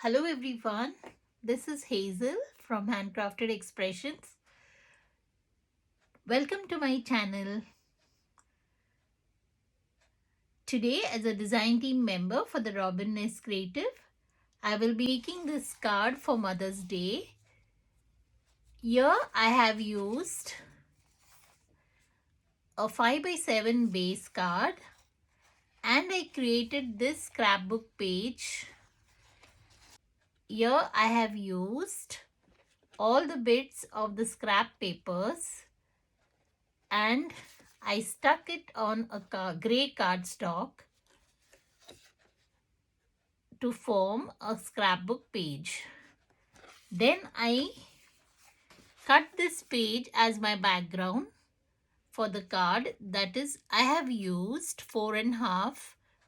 Hello everyone, this is Hazel from Handcrafted Expressions. Welcome to my channel. Today, as a design team member for the Robin Nest Creative, I will be making this card for Mother's Day. Here I have used a 5x7 base card and I created this scrapbook page. Here I have used all the bits of the scrap papers and I stuck it on a grey cardstock to form a scrapbook page. Then I cut this page as my background for the card. That is, I have used 4.5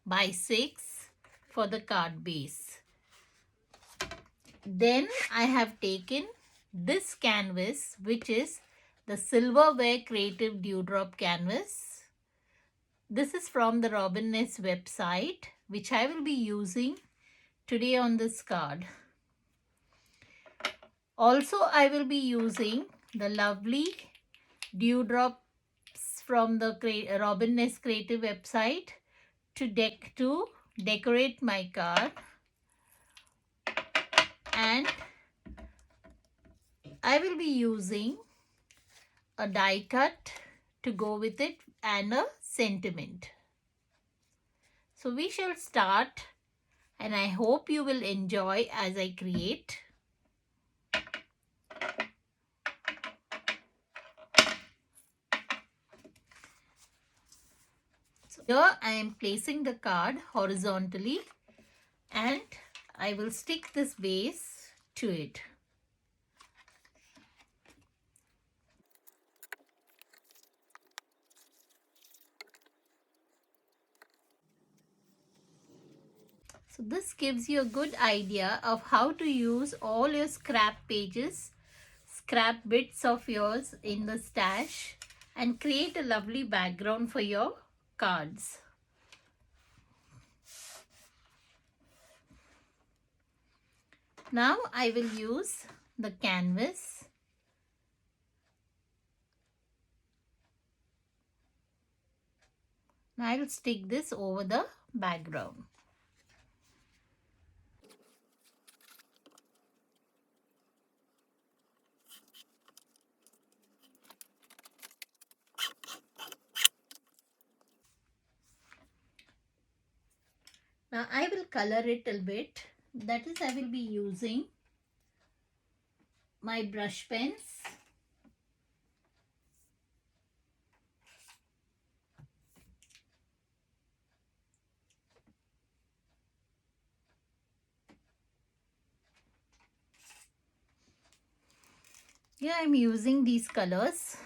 by 6 for the card base. Then I have taken this canvas, which is the Silverware Creative Dewdrop canvas. This is from the Robin Nest website, which I will be using today on this card. Also, I will be using the lovely dewdrops from the Robin Nest Creative website to decorate my card, and I will be using a die cut to go with it and a sentiment. So we shall start, and I hope you will enjoy as I create. So here I am placing the card horizontally and I will stick this base to it. So this gives you a good idea of how to use all your scrap pages, scrap bits of yours in the stash and create a lovely background for your cards. Now I will use the canvas. Now I will stick this over the background. Now I will color it a bit. That is, I will be using my brush pens. Here I am using these colors.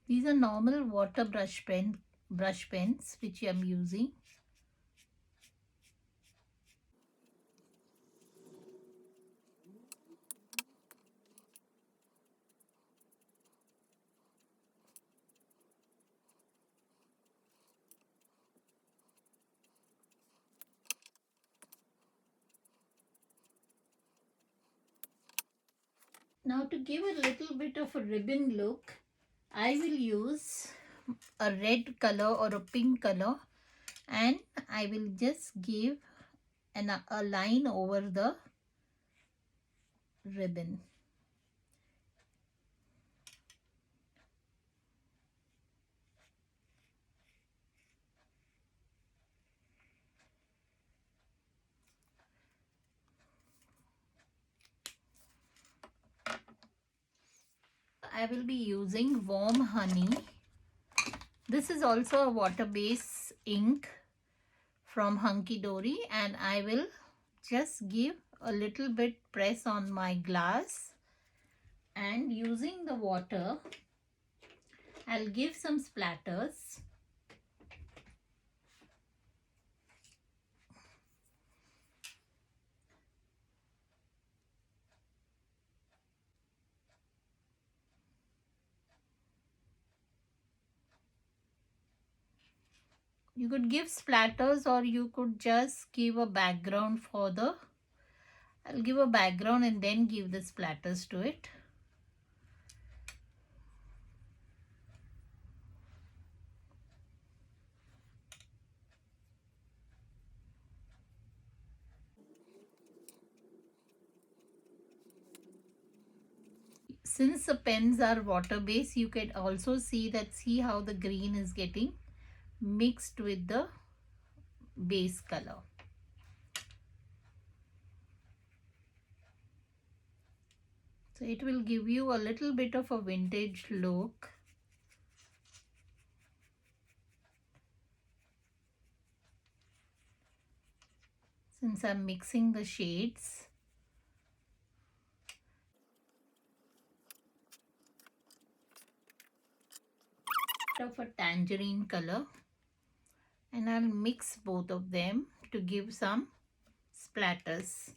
These are normal water brush pens which I am using. Now to give a little bit of a ribbon look, I will use a red color or a pink color and I will just give a line over the ribbon. I will be using warm honey. This is also a water-based ink from Hunky Dory, and I will just give a little bit press on my glass And using the water, I'll give some splatters. You could give splatters, or you could just give a background for the, I'll give a background and then give the splatters to it. Since the pens are water based, you can also see how the green is getting mixed with the base color. So it will give you a little bit of a vintage look. Since I'm mixing the shades. Of a tangerine color, and I'll mix both of them to give some splatters.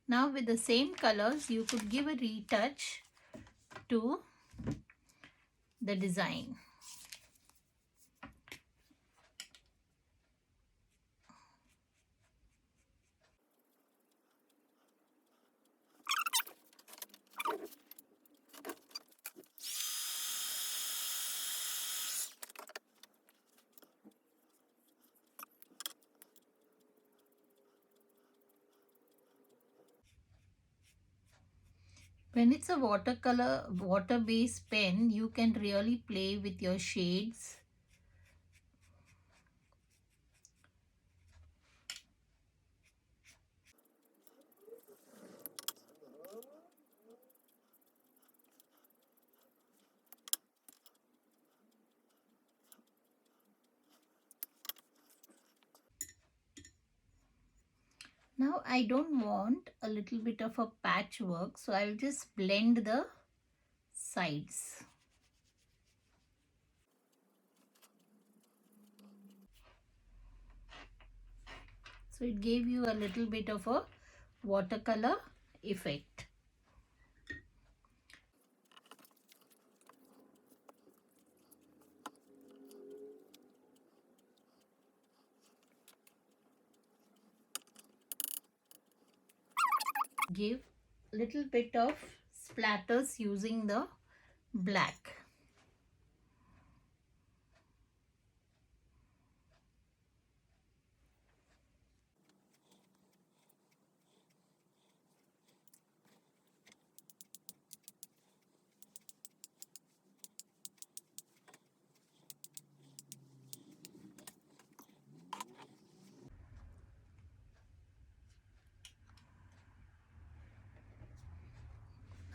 Now with the same colors, you could give a retouch to the design. When it's a water-based pen, you can really play with your shades. Now I don't want a little bit of a patchwork, so I'll just blend the sides. So it gave you a little bit of a watercolor effect. Give little bit of splatters using the black.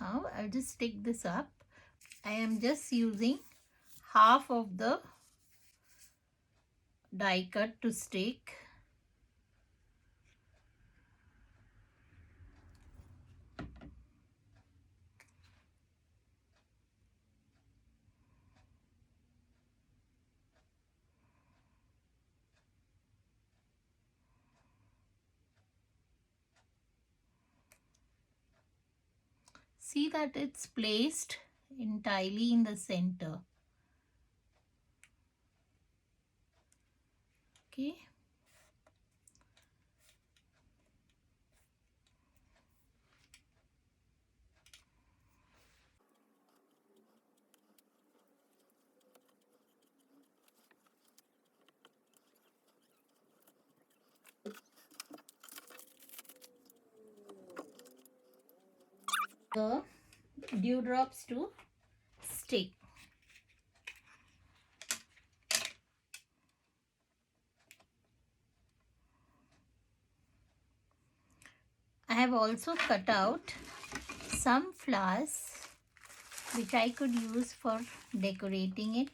Now I'll just stick this up. I am just using half of the die cut to stick. See that it's placed entirely in the center. Okay. The dewdrops to stick. I have also cut out some flowers which I could use for decorating it.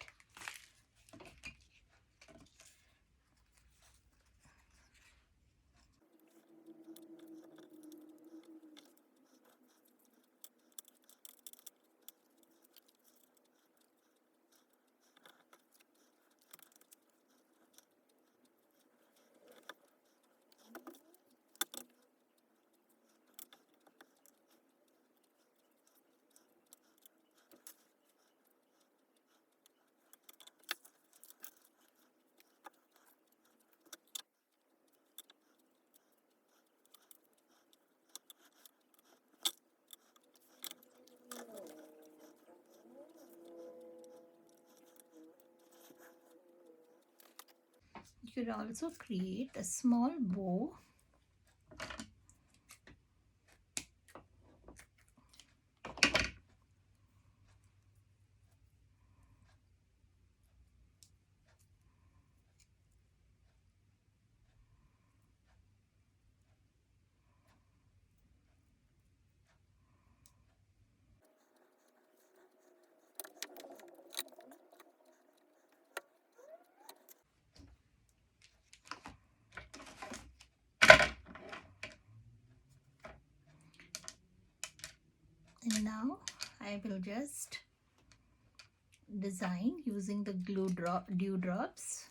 You could also create a small bow. And now I will just design using the dewdrops.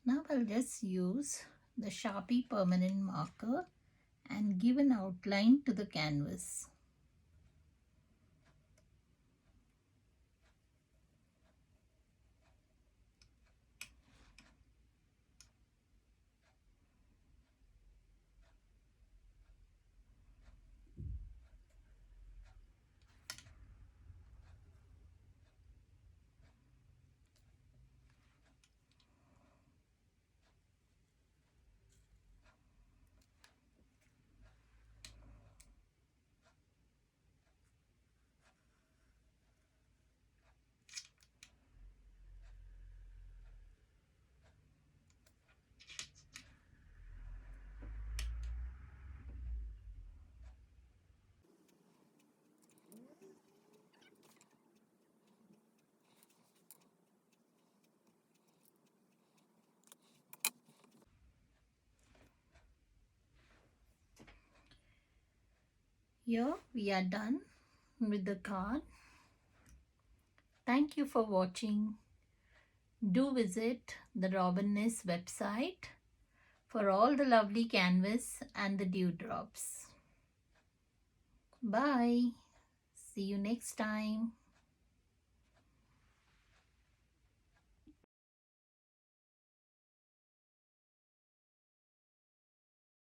Now I'll just use the Sharpie permanent marker and give an outline to the canvas. Here we are done with the card. Thank you for watching. Do visit the Robin Ness website for all the lovely canvas and the dewdrops. Bye. See you next time.